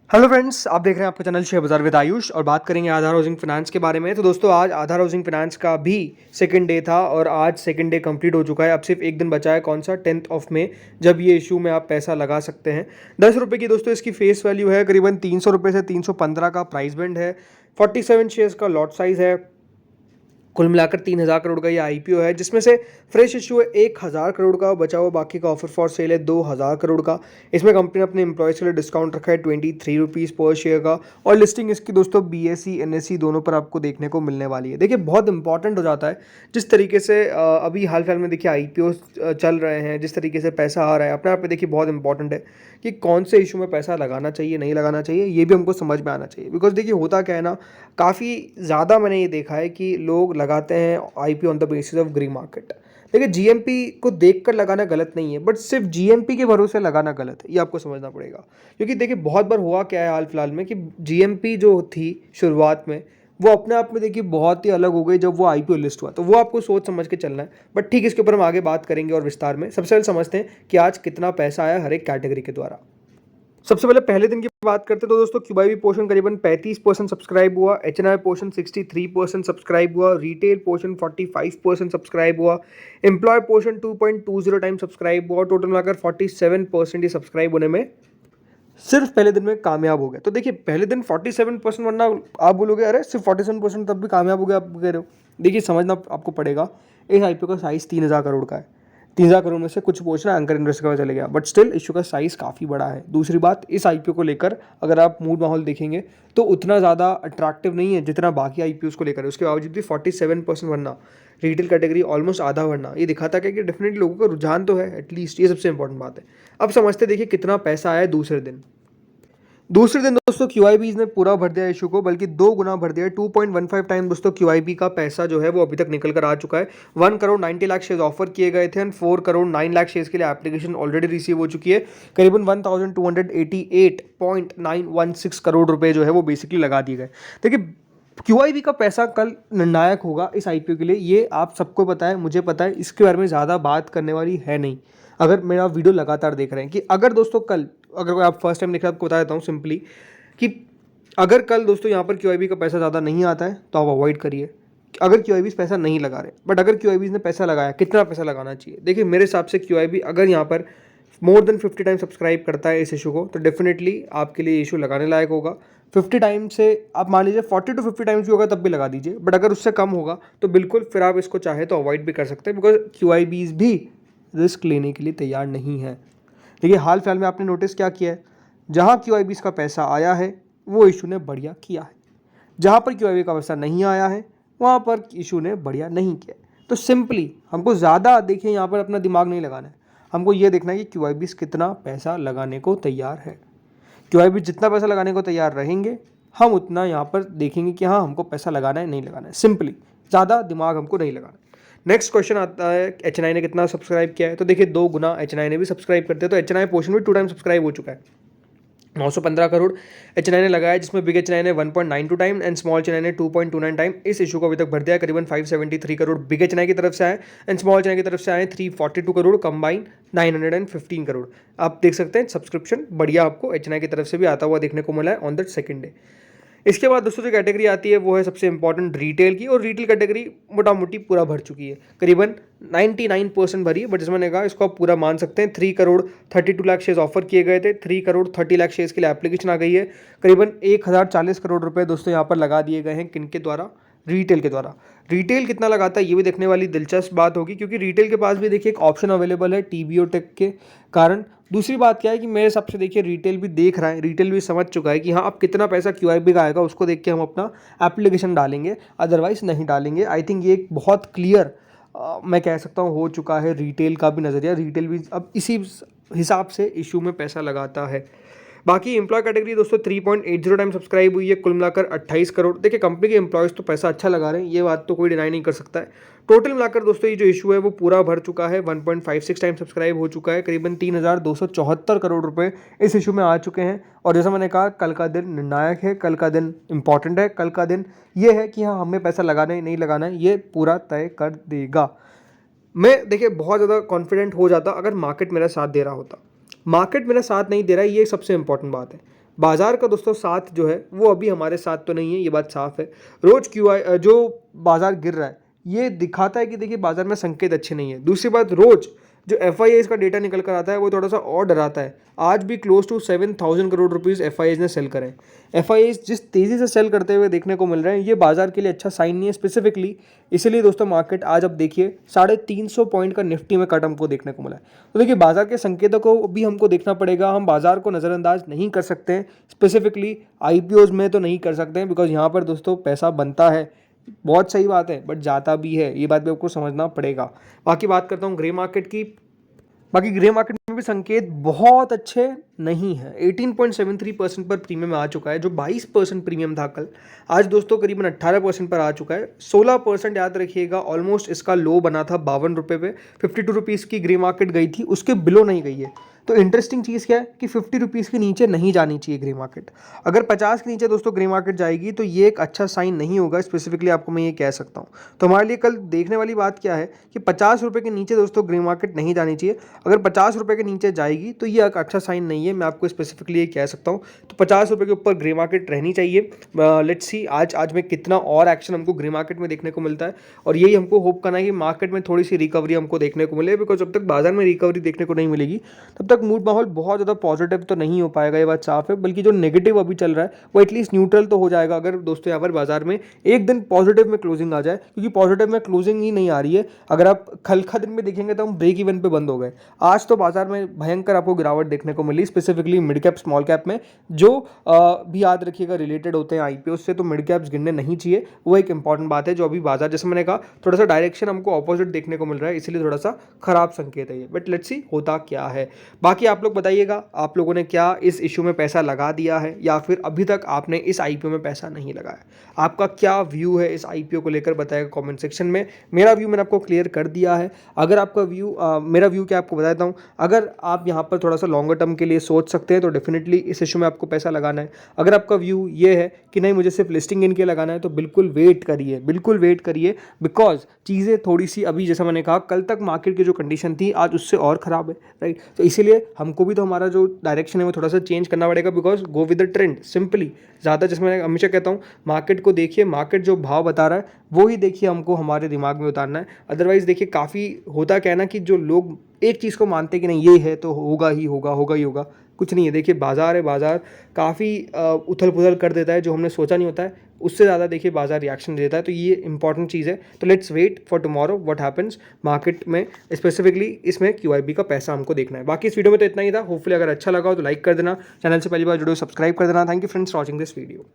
Hello friends, आप देख रहे हैं आपका चैनल शेयर बाजार विद आयुष और बात करेंगे आधार हाउसिंग फाइनेंस के बारे में। तो दोस्तों, आज आधार हाउसिंग फाइनेंस का भी सेकंड डे था और आज सेकंड डे कंप्लीट हो चुका है। अब सिर्फ एक दिन बचा है, कौन सा 10th ऑफ मई, जब ये इशू में आप पैसा लगा सकते हैं। 10 रुपये की दोस्तों इसकी फेस वैल्यू है। करीबन 300 रुपये से 315 का प्राइस बैंड है। 47 शेयर्स का लॉट साइज है। कुल मिलाकर 3,000 करोड़ का ये आईपीओ है, जिसमें से फ्रेश इशू है 1,000 करोड़ का, बचा हुआ बाकी का ऑफर फॉर सेल है 2,000 करोड़ का। इसमें कंपनी ने अपने एम्प्लॉयज़ के लिए डिस्काउंट रखा है 23 रुपीज़ पर शेयर का। और लिस्टिंग इसकी दोस्तों बीएसई एनएसई दोनों पर आपको देखने को मिलने वाली है। देखिए, बहुत इंपॉर्टेंट हो जाता है जिस तरीके से अभी हाल फिलहाल में देखिए आईपीओ चल रहे हैं, जिस तरीके से पैसा आ रहा है अपने आप में देखिए बहुत इंपॉर्टेंट है कि कौन से इशू में पैसा लगाना चाहिए, नहीं लगाना चाहिए, ये भी हमको समझ में आना चाहिए। बिकॉज देखिए होता क्या है ना, काफ़ी ज़्यादा मैंने ये देखा है कि लोग लगाते हैं IPO on the basis of grey market. देखिए, जीएमपी को देखकर लगाना गलत नहीं है, बट सिर्फ जीएमपी के भरोसे लगाना गलत है, ये आपको समझना पड़ेगा। क्योंकि देखिए बहुत बार हुआ क्या है हाल फिलहाल में कि जीएमपी जो थी शुरुआत में, वो अपने आप में देखिए बहुत ही अलग हो गई जब वो आईपीओ लिस्ट हुआ। तो वो आपको सोच समझ के चलना है। बट ठीक, इसके ऊपर हम आगे बात करेंगे और विस्तार में। सबसे पहले समझते हैं कि आज कितना पैसा आया हर एक कैटेगरी के द्वारा। सबसे पहले पहले दिन की बात करते हैं तो दोस्तों क्यूआईबी पोर्शन करीबन 35% सब्सक्राइब हुआ, एचएनआई पोर्शन 63% सब्सक्राइब हुआ, रिटेल पोर्शन 45% सब्सक्राइब हुआ, एम्प्लॉय पोर्शन 2.20 टाइम सब्सक्राइब हुआ। टोटल मिलाकर 47% ही सब्सक्राइब होने में सिर्फ पहले दिन में कामयाब हो गया। तो देखिए पहले दिन 47%, वरना आप बोलोगे अरे सिर्फ 47% तब भी कामयाब हो गया, आप कह रहे हो। देखिए समझना आपको पड़ेगा, इस आईपीओ का साइज 3,000 करोड़ का है। 3,000 करोड़ में से कुछ पोर्शन एंकर इन्वेस्टर का चले गया, बट स्टिल इशू का साइज काफ़ी बड़ा है। दूसरी बात, इस आईपीओ को लेकर अगर आप मूड माहौल देखेंगे तो उतना ज़्यादा अट्रैक्टिव नहीं है जितना बाकी आईपीओ को लेकर है। उसके बावजूद भी 47% वरना रिटेल कैटेगरी ऑलमोस्ट आधा, वरना ये दिखाता है कि डेफिनेटली लोगों का रुझान तो है एटलीस्ट, ये सबसे इंपॉर्टेंट बात है। अब समझते देखिए कितना पैसा आया दूसरे दिन। दूसरे दिन दोस्तों क्यूआईबी ने पूरा भर दिया इशू को, बल्कि 2 गुना भर दिया। 2.15 टाइम दोस्तों क्यूआईबी का पैसा जो है वो अभी तक निकल कर आ चुका है। 1 करोड़ 90 लाख शेयर्स ऑफर किए गए थे एंड 4 करोड़ 9 लाख शेयर्स के लिए एप्लीकेशन ऑलरेडी रिसीव हो चुकी है। करीबन 1,288.916 करोड़ रुपए जो है वो बेसिकली लगा दिए गए। देखिए, क्यूआईबी का पैसा कल निर्णायक होगा इस आईपीओ के लिए, ये आप सबको पता है, मुझे पता है। इसके बारे में ज़्यादा बात करने वाली है नहीं, अगर मेरा वीडियो लगातार देख रहे हैं। कि अगर दोस्तों कल, अगर आप फर्स्ट टाइम देख रहे हैं, आपको बता देता हूँ सिंपली कि अगर कल दोस्तों यहाँ पर क्यूआईबी का पैसा ज़्यादा नहीं आता है तो आप अवॉइड करिए। अगर क्यूआईबी पैसा नहीं लगा रहे, बट अगर क्यूआईबी ने पैसा लगाया, कितना पैसा लगाना चाहिए? देखिए मेरे हिसाब से क्यूआईबी अगर यहाँ पर मोर देन 50 टाइम सब्सक्राइब करता है इस इशू को, तो डेफिनेटली आपके लिए इशू लगाने लायक होगा। 50 टाइम से आप मान लीजिए 40 to 50 टाइम्स भी होगा तब भी लगा दीजिए, बट अगर उससे कम होगा तो बिल्कुल फिर आप इसको चाहे तो अवॉइड भी कर सकते हैं, बिकॉज क्यूआईबीज भी रिस्क लेने के लिए तैयार नहीं है। देखिए हाल फिलहाल में आपने नोटिस क्या किया है, जहाँ क्यूआईबीज का पैसा आया है वो इशू ने बढ़िया किया है, जहाँ पर क्यूआईबी का पैसा नहीं आया है वहाँ पर इशू ने बढ़िया नहीं किया। तो सिंपली हमको ज़्यादा देखिए यहाँ पर अपना दिमाग नहीं लगाना है, हमको ये देखना है कि क्यूआईबीज कितना पैसा लगाने को तैयार है। क्यूआईबी जितना पैसा लगाने को तैयार रहेंगे, हम उतना यहाँ पर देखेंगे कि हाँ हमको पैसा लगाना है नहीं लगाना है। सिंपली ज़्यादा दिमाग हमको नहीं लगाना है। नेक्स्ट क्वेश्चन आता है एचएनआई ने कितना सब्सक्राइब किया है। तो देखिए 2 गुना एचएनआई ने भी सब्सक्राइब करते हैं, तो एचएनआई पोर्शन भी 2 टाइम सब्सक्राइब हो चुका है। 915 करोड़ एचएनआई ने लगाया, जिसमें बिग एचएनआई ने 1.92 टाइम एंड स्मॉल एचएनआई ने 2.29 टाइम इस इशू को अभी तक भर दिया। करीबन 573 करोड़ बिग एचएनआई की तरफ से आए एंड स्मॉल एचएनआई की तरफ से आए 342 करोड़, कंबाइन 915 करोड़। आप देख सकते हैं सब्सक्रिप्शन बढ़िया आपको एचएनआई की तरफ से भी आता हुआ देखने को मिला है ऑन द सेकंड डे। इसके बाद दोस्तों जो कैटेगरी आती है वो है सबसे इंपॉर्टेंट रिटेल की, और रिटेल कैटेगरी मोटा मोटी पूरा भर चुकी है, करीबन 99% भरी है। बट जैसे मैंने कहा इसको आप पूरा मान सकते हैं। 3 करोड़ 32 लाख शेयर्स ऑफर किए गए थे, 3 करोड़ 30 लाख शेयर्स के लिए एप्लीकेशन आ गई है। करीबन 1,040 करोड़ रुपए दोस्तों यहाँ पर लगा दिए गए हैं, किनके द्वारा? रिटेल के द्वारा। रिटेल कितना लगाता है ये भी देखने वाली दिलचस्प बात होगी, क्योंकि रिटेल के पास भी देखिए एक ऑप्शन अवेलेबल है टीबीओ टेक के कारण। दूसरी बात क्या है कि मेरे हिसाब से देखिए रिटेल भी देख रहा है, रिटेल भी समझ चुका है कि हाँ अब कितना पैसा क्यूआईबी का आएगा उसको देख के हम अपना एप्लीकेशन डालेंगे, अदरवाइज नहीं डालेंगे। आई थिंक ये एक बहुत क्लियर मैं कह सकता हूँ हो चुका है रिटेल का भी नज़रिया। रिटेल भी अब इसी हिसाब से इशू में पैसा लगाता है। बाकी एम्प्लॉय कैटेगरी दोस्तों 3.80 टाइम सब्सक्राइब हुई है, कुल मिलाकर 28 करोड़। देखिए कंपनी के एम्प्लॉयज़ तो पैसा अच्छा लगा रहे हैं, ये बात तो कोई डिनाई नहीं कर सकता है। टोटल मिलाकर दोस्तों ये जो इशू है वो पूरा भर चुका है, 1.56 टाइम सब्सक्राइब हो चुका है। करीबन 3,274 करोड़ रुपए इस इशू में आ चुके हैं। और जैसा मैंने कहा कल का दिन निर्णायक है, कल का दिन इंपॉर्टेंट है। कल का दिन ये है कि हाँ हमें पैसा लगाना है नहीं लगाना है, ये पूरा तय कर देगा। मैं देखिए बहुत ज़्यादा कॉन्फिडेंट हो जाता अगर मार्केट मेरा साथ दे रहा होता। मार्केट मेरा साथ नहीं दे रहा है, ये सबसे इंपॉर्टेंट बात है। बाजार का दोस्तों साथ जो है वो अभी हमारे साथ तो नहीं है, ये बात साफ है। रोज क्यूआई जो बाजार गिर रहा है ये दिखाता है कि देखिए बाजार में संकेत अच्छे नहीं है। दूसरी बात, रोज जो एफ का डेटा निकल कर आता है वो थोड़ा सा और डराता है। आज भी close to 7,000 crore rupees F ने सेल करें। एफ जिस तेज़ी से सेल करते हुए देखने को मिल रहे हैं ये बाजार के लिए अच्छा साइन नहीं है स्पेसिफिकली। इसीलिए दोस्तों मार्केट आज अब देखिए 350 पॉइंट का निफ्टी में कट हमको देखने को मिला है। तो देखिए बाजार के संकेतों को भी हमको देखना पड़ेगा, हम बाजार को नज़रअंदाज नहीं कर सकते हैं। स्पेसिफिकली आईपीओज में तो नहीं कर सकते हैं बिकॉज यहाँ पर दोस्तों पैसा बनता है, बहुत सही बात है, बट जाता भी है, ये बात भी आपको समझना पड़ेगा। बाकी बात करता हूँ ग्रे मार्केट की। बाकी ग्रे मार्केट में भी संकेत बहुत अच्छे नहीं है। 18.73% पर प्रीमियम आ चुका है, जो 22% प्रीमियम था कल, आज दोस्तों करीबन 18% पर आ चुका है। 16% याद रखिएगा, ऑलमोस्ट इसका लो बना था 52 रुपये पे। 52 रुपीज़ की ग्रे मार्केट गई थी, उसके बिलो नहीं गई है। तो इंटरेस्टिंग चीज़ क्या है कि 50 रुपीज़ के नीचे नहीं जानी चाहिए ग्रे मार्केट। अगर 50 के नीचे दोस्तों ग्रे मार्केट जाएगी तो ये एक अच्छा साइन नहीं होगा, स्पेसिफिकली आपको मैं ये कह सकता हूँ। तो हमारे लिए कल देखने वाली बात क्या है कि 50 रुपये के नीचे दोस्तों ग्रे मार्केट नहीं जानी चाहिए। अगर 50 रुपये के नीचे जाएगी तो ये एक अच्छा साइन नहीं है, मैं आपको स्पेसिफिकली ये कह सकता हूँ। तो 50 रुपये के ऊपर ग्रे मार्केट रहनी चाहिए। लेट्स सी आज में कितना और एक्शन हमको ग्रे मार्केट में देखने को मिलता है, और यही हमको होप करना है कि मार्केट में थोड़ी सी रिकवरी हमको देखने को मिले। बिकॉज जब तक बाजार में रिकवरी देखने को नहीं मिलेगी तब तक मूड माहौल बहुत ज़्यादा पॉजिटिव तो नहीं हो पाएगा, ये बात साफ है। बल्कि जो नेगेटिव अभी चल रहा है वो एटलीस्ट न्यूट्रल तो हो जाएगा अगर दोस्तों यहाँ पर बाजार में एक दिन पॉजिटिव में क्लोजिंग आ जाए, क्योंकि पॉजिटिव में क्लोजिंग ही नहीं आ रही है। अगर आप कल का दिन में देखेंगे तो हम ब्रेक इवन पे बंद हो गए। आज तो बाजार में भयंकर आपको गिरावट देखने को मिली, specifically mid cap small cap में, जो भी याद रखिएगा रिलेटेड होते हैं आईपीओ से। तो मिड कैप्स गिरने नहीं चाहिए, वो एक इंपॉर्टेंट बात है। जो अभी बाजार, जैसे मैंने कहा, थोड़ा सा डायरेक्शन हमको ऑपोजिट देखने को मिल रहा है, इसलिए थोड़ा सा खराब संकेत है ये। बट लेट्स सी होता क्या है। बाकी आप लोग बताइएगा, आप लोगों ने क्या इस इशू में पैसा लगा दिया है या फिर अभी तक आपने इस आईपीओ में पैसा नहीं लगाया? आपका क्या व्यू है इस आईपीओ को लेकर, बताएगा कमेंट सेक्शन में। मेरा व्यू मैंने आपको क्लियर कर दिया है। अगर आपका व्यू मेरा व्यू क्या आपको बता देता हूँ। अगर आप यहाँ पर थोड़ा सा लॉन्गर टर्म के लिए सोच सकते हैं तो डेफिनेटली इस इशू में आपको पैसा लगाना है। अगर आपका व्यू ये है कि नहीं मुझे सिर्फ लिस्टिंग इन के लगाना है तो बिल्कुल वेट करिए, बिल्कुल वेट करिए। बिकॉज चीज़ें थोड़ी सी अभी, जैसा मैंने कहा, कल तक मार्केट की जो कंडीशन थी आज उससे और ख़राब है, राइट। तो इसीलिए हमको भी तो हमारा जो डायरेक्शन है वो थोड़ा सा चेंज करना पड़ेगा। Because go with the trend simply. ज़्यादा, जैसे मैं हमेशा कहता हूँ, मार्केट को देखिए, मार्केट जो भाव बता रहा है वो ही देखिए हमको हमारे दिमाग में उतारना है। अदरवाइज देखिए काफ़ी होता क्या है ना कि जो लोग एक चीज़ को मानते हैं कि नहीं ये है तो होगा ही होगा, होगा ही होगा, कुछ नहीं है। देखिए बाजार है, बाजार काफ़ी उथल पुथल कर देता है, जो हमने सोचा नहीं होता है उससे ज़्यादा देखिए बाजार रिएक्शन देता है। तो ये इंपॉर्टेंट चीज़ है। तो let's wait for tomorrow what happens market में, स्पेसिफिकली इसमें क्यूआईबी का पैसा हमको देखना है। बाकी इस वीडियो में तो इतना ही था। होपफुली अगर अच्छा लगा हो तो लाइक कर देना, चैनल से पहली बार जुड़े हो सब्सक्राइब कर देना। Thank you friends for watching this video.